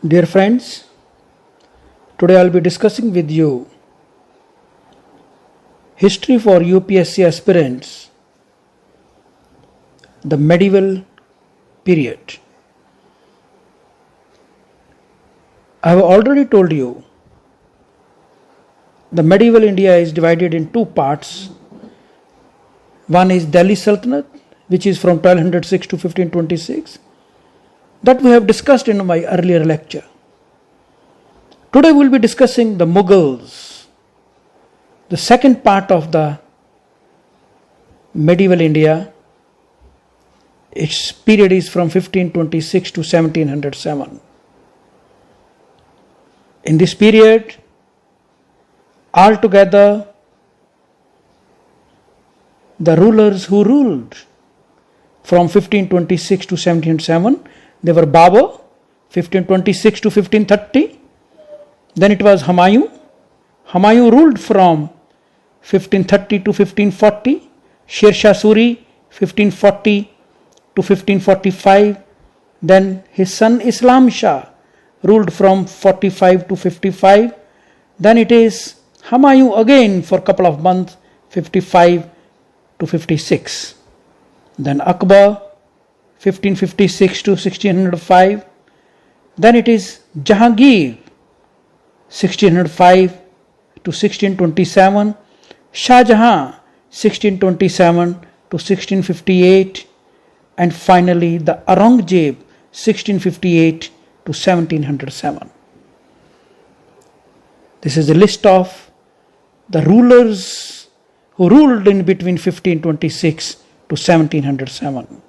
Dear friends, today I'll be discussing with you history for UPSC aspirants, the medieval period. I have already told you the medieval India is divided in two parts. One is Delhi Sultanate, which is from 1206 to 1526. That we have discussed in my earlier lecture. Today we will be discussing the Mughals, the second part of the medieval India. Its period is from 1526 to 1707. In this period, altogether, the rulers who ruled from 1526 to 1707, they were Babur, 1526 to 1530. Then it was Humayun. Humayun ruled from 1530 to 1540. Sher Shah Suri, 1540 to 1545. Then his son Islam Shah ruled from 45 to 55. Then it is Humayun again for a couple of months, 55 to 56. Then Akbar, 1556 to 1605. Then it is Jahangir, 1605 to 1627. Shah Jahan, 1627 to 1658. And finally the Aurangzeb, 1658 to 1707. This is the list of the rulers who ruled in between 1526 to 1707.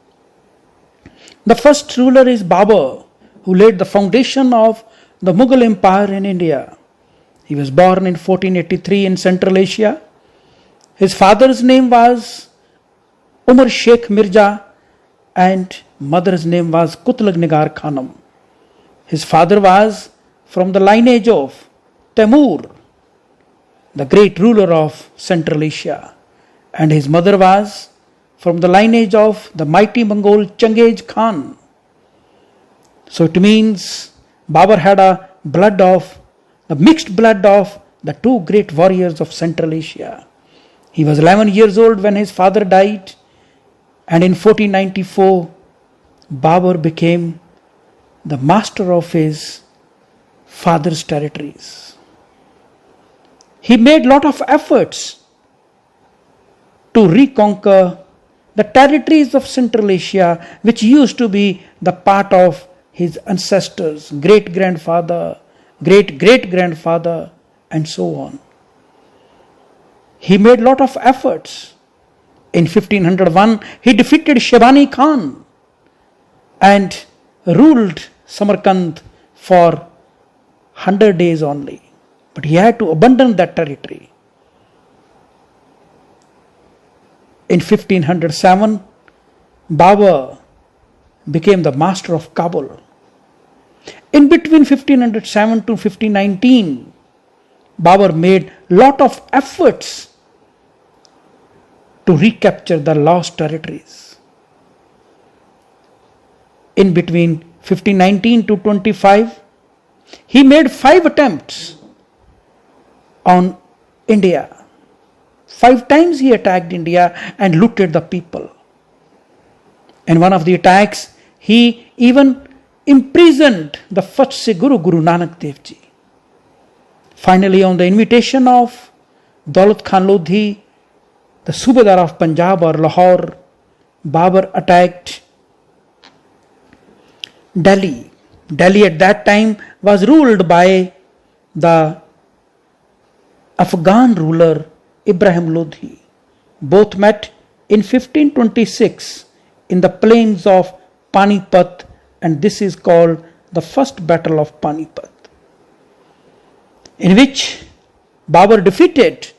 The first ruler is Babur, who laid the foundation of the Mughal Empire in India. He was born in 1483 in Central Asia. His father's name was Umar Sheikh Mirza and mother's name was Kutlug Nigar Khanum. His father was from the lineage of Timur, the great ruler of Central Asia, and his mother was from the lineage of the mighty Mongol Chengiz Khan. So it means Babur had a mixed blood of the two great warriors of Central Asia. He was 11 years old when his father died, and in 1494 Babur became the master of his father's territories. He made lot of efforts to reconquer the territories of Central Asia, which used to be the part of his ancestors, great-grandfather, great-great-grandfather, and so on. He made lot of efforts. In 1501, he defeated Shaybani Khan and ruled Samarkand for 100 days only. But he had to abandon that territory. In 1507, Babur became the master of Kabul. In between 1507 to 1519, Babur made lot of efforts to recapture the lost territories. In between 1519 to 25, he made 5 attempts on India. 5 times he attacked India and looted the people. In one of the attacks, he even imprisoned the first Sikh Guru, Guru Nanak Dev Ji. Finally, on the invitation of Daulat Khan Lodhi, the Subadar of Punjab or Lahore, Babur attacked Delhi. Delhi at that time was ruled by the Afghan ruler Ibrahim Lodhi. Both met in 1526 in the plains of Panipat, and this is called the first battle of Panipat, in which Babur defeated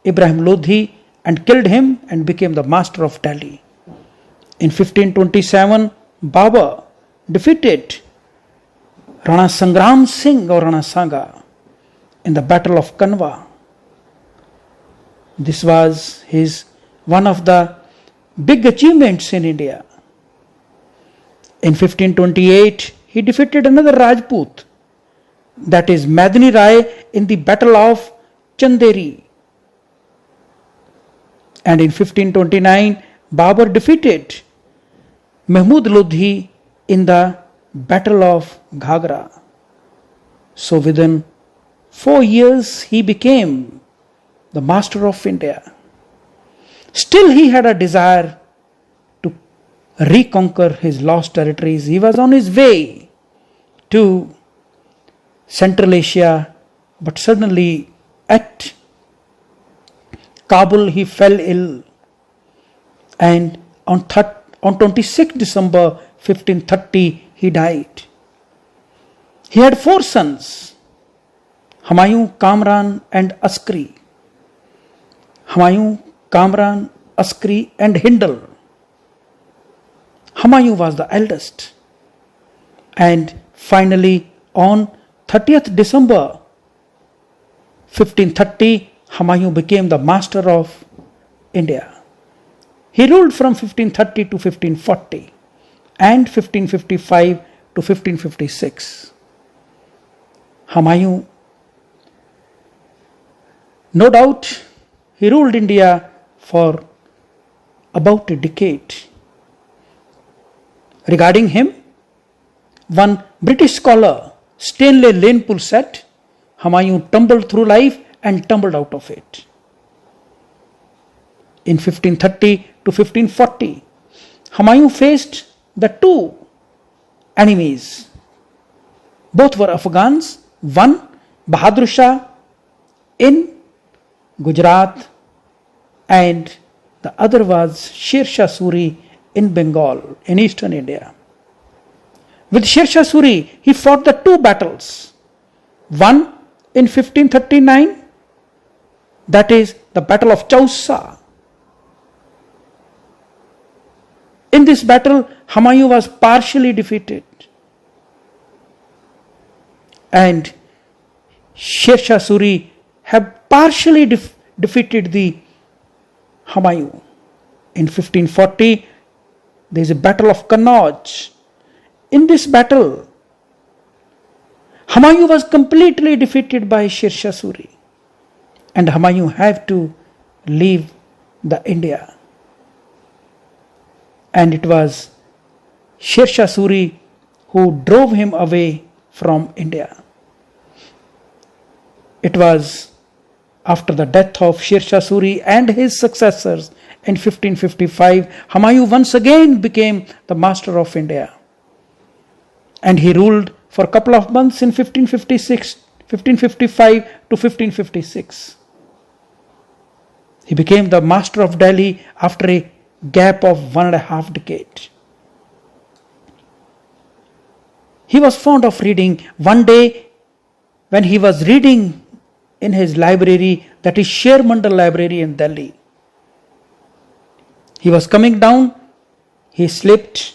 Ibrahim Lodhi and killed him and became the master of Delhi. In 1527, Babur defeated Rana Sangram Singh or Rana Sanga in the battle of Kanwa. This was one of the big achievements in India. In 1528, he defeated another Rajput, that is Madani Rai, in the Battle of Chanderi. And in 1529, Babur defeated Mahmud Lodhi in the Battle of Ghagra. So within 4 years, he became the master of India. Still, he had a desire to reconquer his lost territories. He was on his way to Central Asia, but suddenly at Kabul he fell ill, and on 26 December 1530 he died. He had 4 sons, Humayun, Kamran and Askari. Humayun, Kamran, Askari and Hindal. Humayun was the eldest. And finally on 30th December 1530, Humayun became the master of India. He ruled from 1530 to 1540 and 1555 to 1556. Humayun, no doubt, he ruled India for about a decade. Regarding him, one British scholar, Stanley Lanepool, said, Humayun tumbled through life and tumbled out of it. In 1530 to 1540, Humayun faced the 2 enemies. Both were Afghans, one Bahadur Shah in Gujarat and the other was Sher Shah Suri in Bengal, in eastern India. With Sher Shah Suri, he fought the 2 battles. One in 1539, that is the Battle of Chausa. In this battle, Humayun was partially defeated. And Sher Shah Suri have partially defeated the Humayun. In 1540, there is a Battle of Kannauj. In this battle, Humayun was completely defeated by Sher Shah Suri, and Humayun had to leave the India. And it was Sher Shah Suri who drove him away from India. It was after the death of Sher Shah Suri and his successors in 1555, Humayun once again became the master of India. And he ruled for a couple of months in 1555 to 1556. He became the master of Delhi after a gap of 1.5 decades. He was fond of reading. One day, when he was reading in his library, that is Sher Mandal Library in Delhi, he was coming down, he slipped,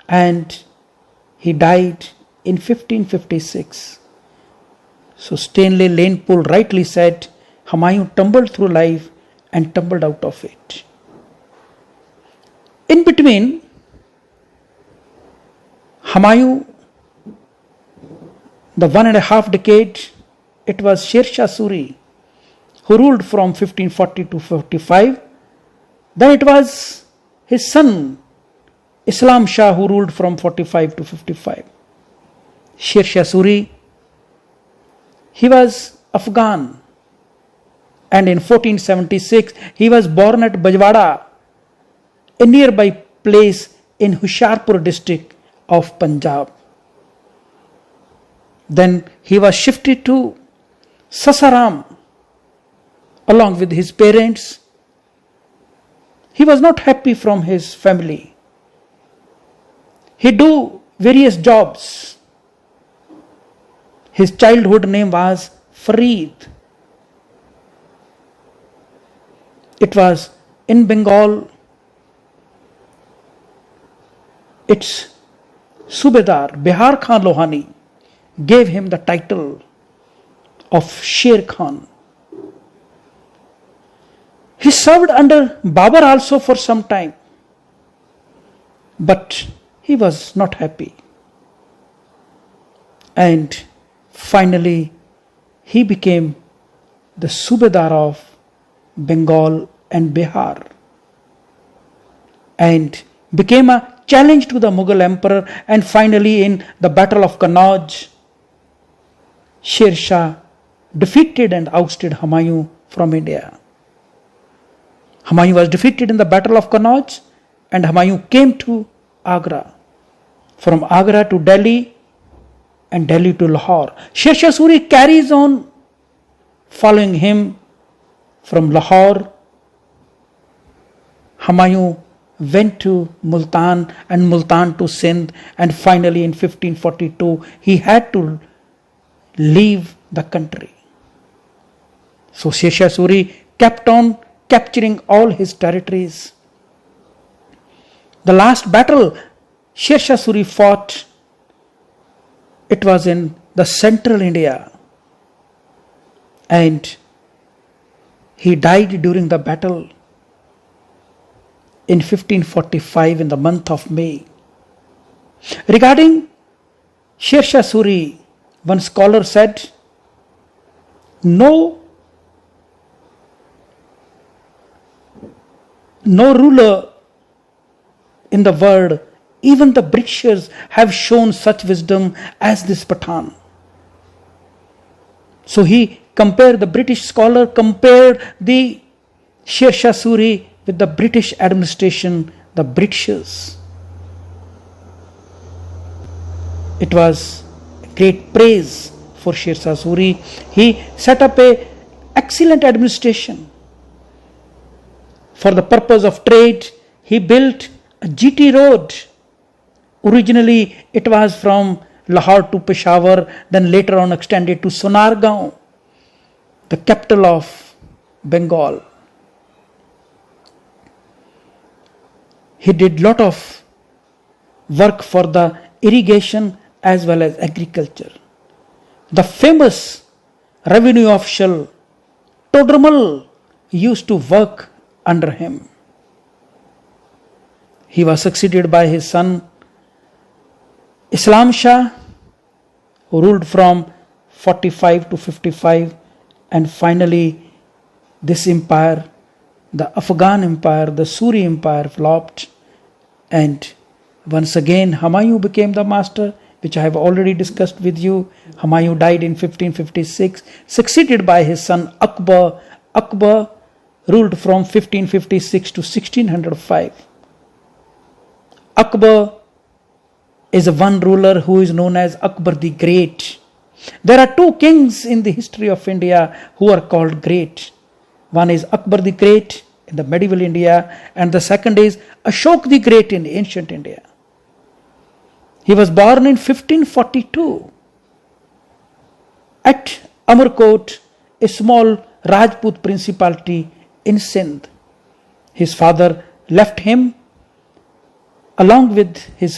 and he died in 1556. So Stanley Lanepool rightly said, Humayun tumbled through life and tumbled out of it. In between, Humayun, the 1.5 decade, it was Sher Shah Suri who ruled from 1540 to 45. Then it was his son Islam Shah who ruled from 45 to 55. Sher Shah Suri, he was Afghan, and in 1476 he was born at Bajwada, a nearby place in Hoshiarpur district of Punjab. Then he was shifted to Sasaram along with his parents. He was not happy from his family. He do various jobs. His childhood name was Farid. It was in Bengal. Its Subedar, Bihar Khan Lohani, gave him the title of Sher Khan. He served under Babur also for some time, but he was not happy. And finally, he became the Subedar of Bengal and Bihar, and became a challenge to the Mughal emperor. And finally, in the Battle of Kannauj, Sher Shah defeated and ousted Humayun from India. Humayun was defeated in the Battle of Kannauj, and Humayun came to Agra. From Agra to Delhi, and Delhi to Lahore. Sher Shah Suri carries on following him from Lahore. Humayun went to Multan, and Multan to Sindh, and finally in 1542 he had to leave the country. So Sher Shah Suri kept on capturing all his territories. The last battle Sher Shah Suri fought, it was in the central India, and he died during the battle in 1545 in the month of May. Regarding Sher Shah Suri, one scholar said, no ruler in the world, even the Britishers, have shown such wisdom as this Pathan. So he compared, the British scholar compared the Sher Shah Suri with the British administration, the Britishers. It was great praise for Sher Shah Suri. He set up an excellent administration. For the purpose of trade, he built a GT road. Originally, it was from Lahore to Peshawar, then later on extended to Sonargaon, the capital of Bengal. He did lot of work for the irrigation as well as agriculture. The famous revenue official Todramal used to work under him. He was succeeded by his son Islam Shah, who ruled from 45 to 55, and finally this empire, the Afghan empire, the Suri empire, flopped, and once again Humayun became the master, which I have already discussed with you. Humayun died in 1556, succeeded by his son Akbar. Akbar ruled from 1556 to 1605. Akbar is one ruler who is known as Akbar the Great. There are two kings in the history of India who are called great. One is Akbar the Great in the medieval India, and the second is Ashok the Great in ancient India. He was born in 1542 at Amarkot, a small Rajput principality in Sindh. His father left him along with his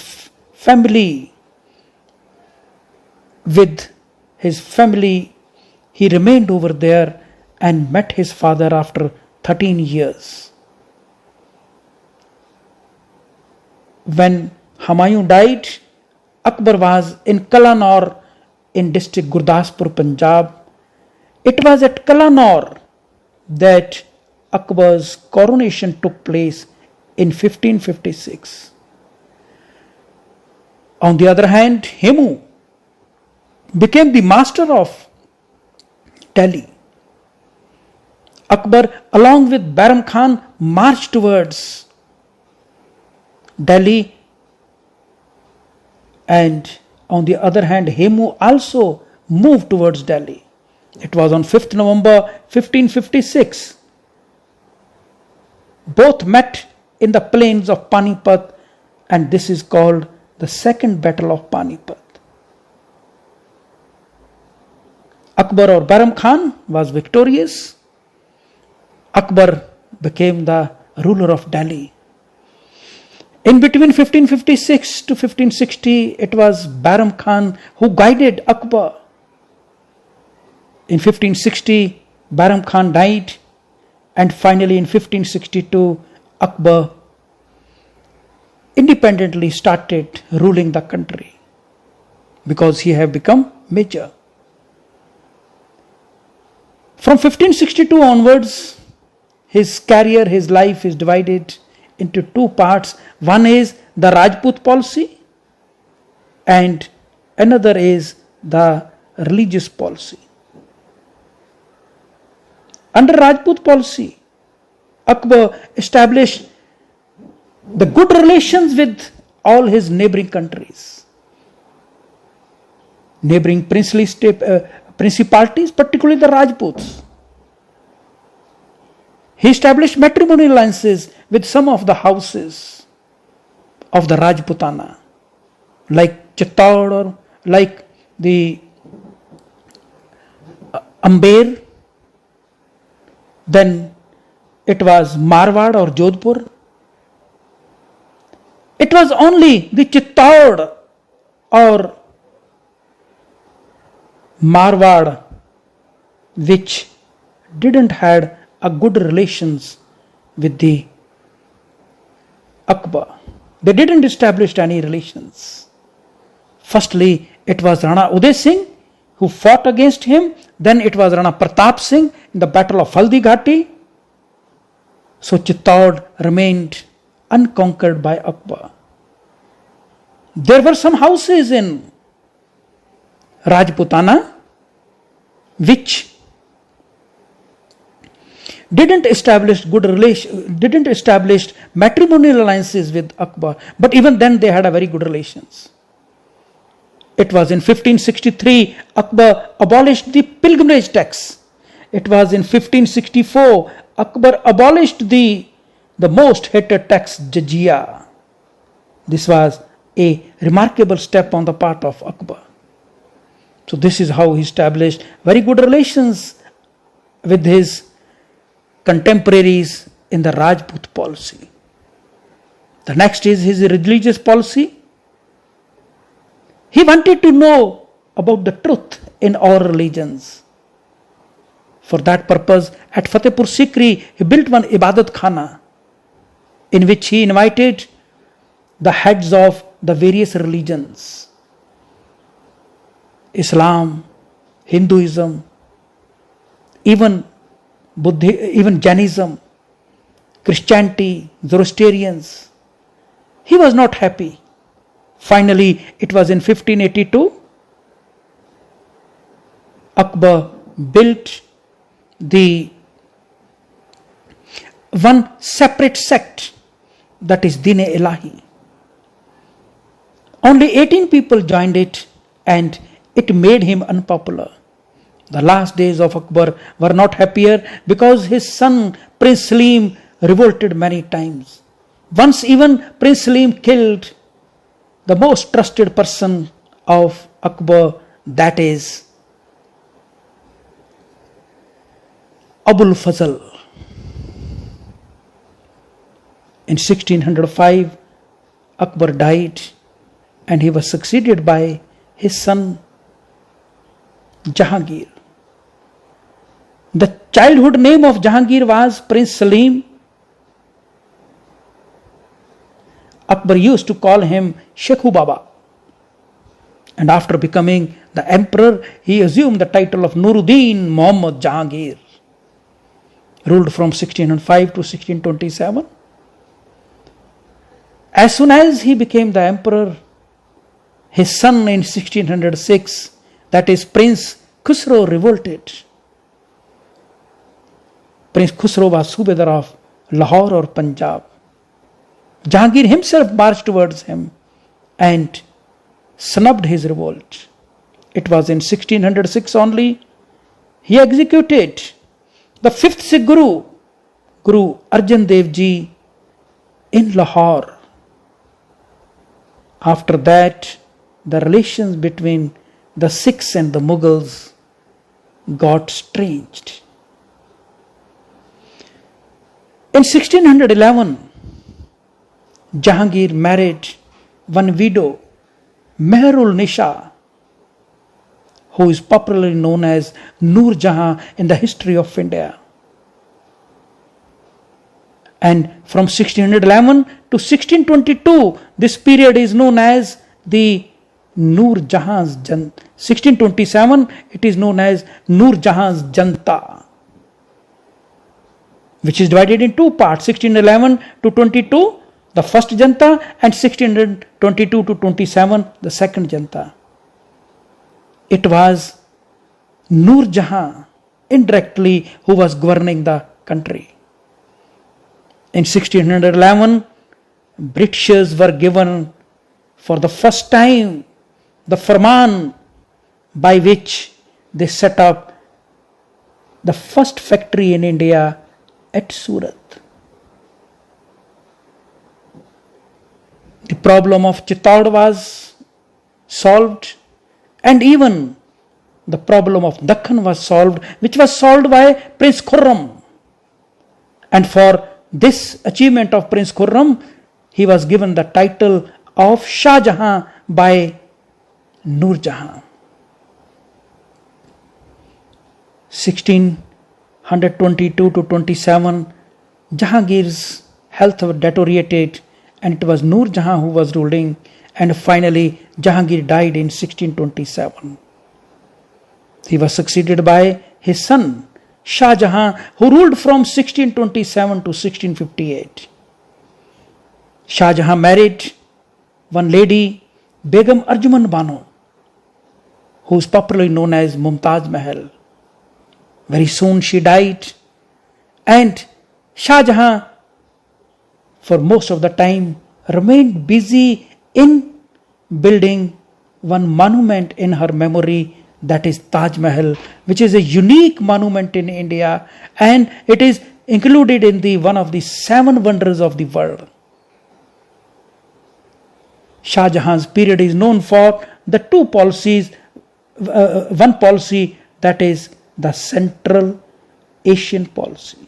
family. He remained over there and met his father after 13 years. When Humayun died, Akbar was in Kalanaur in district Gurdaspur, Punjab. It was at Kalanaur that Akbar's coronation took place in 1556. On the other hand, Hemu became the master of Delhi. Akbar, along with Bairam Khan, marched towards Delhi, and on the other hand, Hemu also moved towards Delhi. It was on 5th November 1556. Both met in the plains of Panipat, and this is called the Second Battle of Panipat. Akbar or Bairam Khan was victorious. Akbar became the ruler of Delhi. In between 1556 to 1560, it was Bairam Khan who guided Akbar. In 1560, Bairam Khan died, and finally in 1562, Akbar independently started ruling the country. because he have become major. From 1562 onwards, his career, his life is divided into two parts. One is the Rajput policy and another is the religious policy. Under Rajput policy, Akbar established the good relations with all his neighboring countries, neighboring principalities, particularly the Rajputs. He established matrimonial alliances with some of the houses of the Rajputana, like Chittor or like the Amber. Then it was Marwad or Jodhpur. It was only the Chittor or Marwad which didn't had a good relations with the Akbar. They didn't establish any relations. Firstly, it was Rana Uday Singh who fought against him. Then it was Rana Pratap Singh in the battle of Haldi Ghati. So Chittor remained unconquered by Akbar. There were some houses in Rajputana which didn't establish matrimonial alliances with Akbar, but even then they had a very good relations. It was in 1563 Akbar abolished the pilgrimage tax. It was in 1564 Akbar abolished the most hated tax, jizya. This was a remarkable step on the part of Akbar. So this is how he established very good relations with his contemporaries in the Rajput policy. The next is his religious policy. He wanted to know about the truth in all religions. For that purpose, at Fatehpur Sikri, he built one Ibadat Khana in which he invited the heads of the various religions. Islam, Hinduism, even Jainism, Christianity, Zoroastrians. He was not happy. Finally, it was in 1582, Akbar built the one separate sect, that is Din-e-Ilahi. Only 18 people joined it and it made him unpopular. The last days of Akbar were not happier because his son Prince Salim revolted many times. Once even Prince Salim killed the most trusted person of Akbar, that is Abul Fazl. In 1605, Akbar died and he was succeeded by his son Jahangir. The childhood name of Jahangir was Prince Salim. Akbar used to call him Shekhu Baba. And after becoming the emperor, he assumed the title of Nuruddin Muhammad Jahangir. Ruled from 1605 to 1627. As soon as he became the emperor, his son in 1606, that is Prince Khusro, revolted. Prince Khusro was Subedar of Lahore or Punjab. Jahangir himself marched towards him and snubbed his revolt. It was in 1606 only he executed the fifth Sikh Guru, Guru Arjan Dev Ji, in Lahore. After that, the relations between the Sikhs and the Mughals got strained. In 1611, Jahangir married one widow, Meherul Nisha, who is popularly known as Noor Jahan in the history of India. And from 1611 to 1622, this period is known as the Noor Jahan's 1627, it is known as Noor Jahan's Janta, which is divided in two parts, 1611 to 22, the first Janta, and 1622 to 27, the second Janta. It was Noor Jahan indirectly who was governing the country. In 1611, Britishers were given for the first time the Farman by which they set up the first factory in India at Surat. The problem of Chittor was solved, and even the problem of Dakhan was solved, which was solved by Prince Khurram. And for this achievement of Prince Khurram, he was given the title of Shah Jahan by Noor Jahan. 1622 to 27, Jahangir's health deteriorated, and it was Noor Jahan who was ruling, and finally Jahangir died in 1627. He was succeeded by his son Shah Jahan, who ruled from 1627 to 1658. Shah Jahan married one lady, Begum Arjuman Banu, who is popularly known as Mumtaz Mahal. Very soon she died, and Shah Jahan, for most of the time, remained busy in building one monument in her memory, that is Taj Mahal, which is a unique monument in India, and it is included in the one of the 7 wonders of the world. Shah Jahan's period is known for the two policies, one policy, that is the Central Asian policy.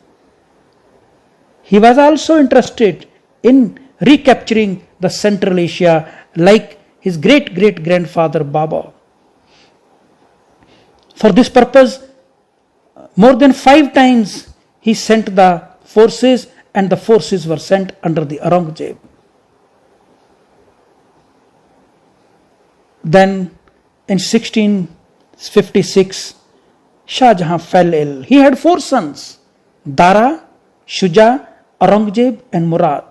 He was also interested in recapturing the Central Asia like his great-great-grandfather Babur. For this purpose, more than 5 times he sent the forces, and the forces were sent under the Aurangzeb. Then in 1656, Shah Jahan fell ill. He had 4 sons, Dara, Shuja, Aurangzeb and Murad.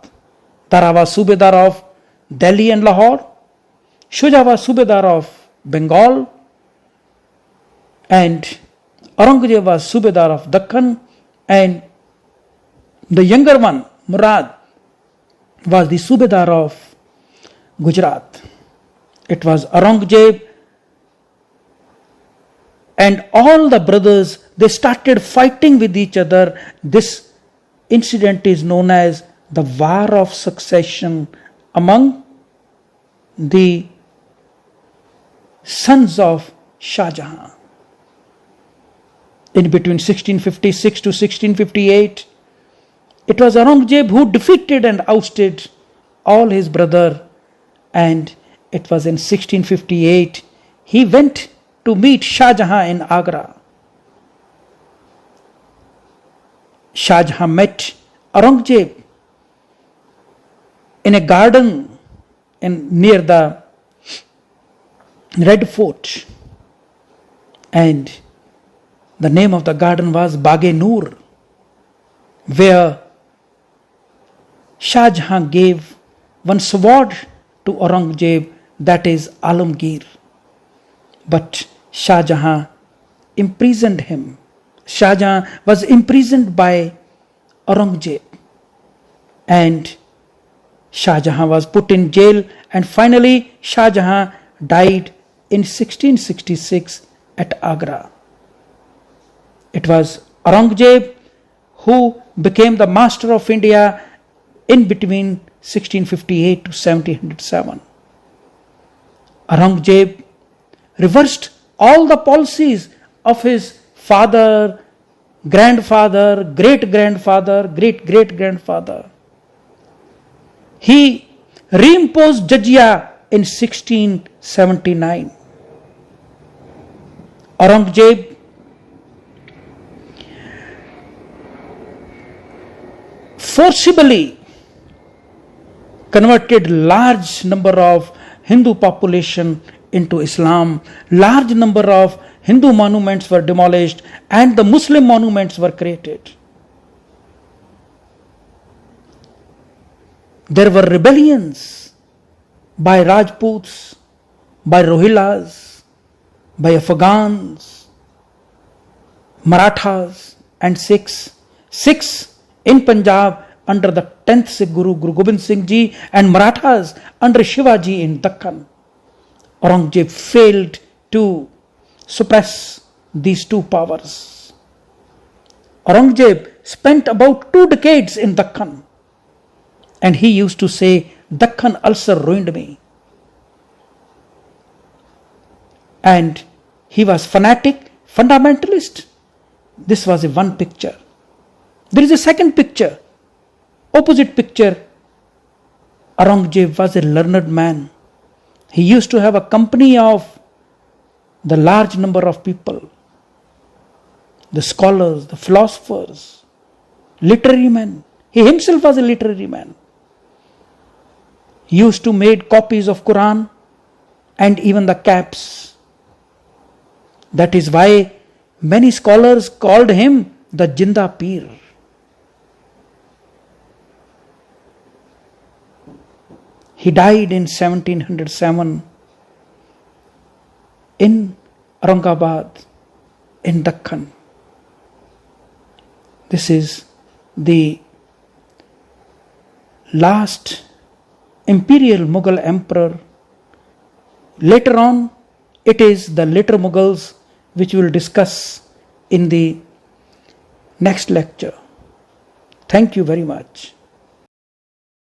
Dara was Subedar of Delhi and Lahore. Shuja was Subedar of Bengal. And Aurangzeb was Subedar of Dakhan. And the younger one, Murad, was the Subedar of Gujarat. It was Aurangzeb and all the brothers, they started fighting with each other. This incident is known as the War of Succession among the sons of Shah Jahan. In between 1656 to 1658, it was Aurangzeb who defeated and ousted all his brother, and it was in 1658 he went to meet Shah Jahan in Agra. Shah Jahan met Aurangzeb in a garden near the Red Fort, and the name of the garden was Baghe-Noor, where Shah Jahan gave one sword to Aurangzeb, that is Alamgir. But Shah Jahan imprisoned him. Shah Jahan was imprisoned by Aurangzeb, and Shah Jahan was put in jail, and finally Shah Jahan died in 1666 at Agra. It was Aurangzeb who became the master of India in between 1658 to 1707. Aurangzeb reversed all the policies of his father, grandfather, great-grandfather, great-great-grandfather. He reimposed Jizya in 1679. Aurangzeb forcibly converted large number of Hindu population into Islam. Large number of Hindu monuments were demolished and the Muslim monuments were created. There were rebellions by Rajputs, by Rohillas, by Afghans, Marathas and Sikhs. Sikhs in Punjab under the 10th Sikh Guru, Guru Gobind Singh Ji, and Marathas under Shivaji in Dakhan. Aurangzeb failed to suppress these two powers. Aurangzeb spent about 2 decades in Dakhan, and he used to say, Dakhan ulcer ruined me. And he was fanatic, fundamentalist. This was one picture. There is a second picture, opposite picture. Aurangzeb was a learned man. He used to have a company of the large number of people, the scholars, the philosophers, literary men. He himself was a literary man. He used to make copies of Quran and even the caps. That is why many scholars called him the Jinda Peer. He died in 1707 in Aurangabad, in Dakhan. This is the last imperial Mughal emperor. Later on, it is the later Mughals which we will discuss in the next lecture. Thank you very much.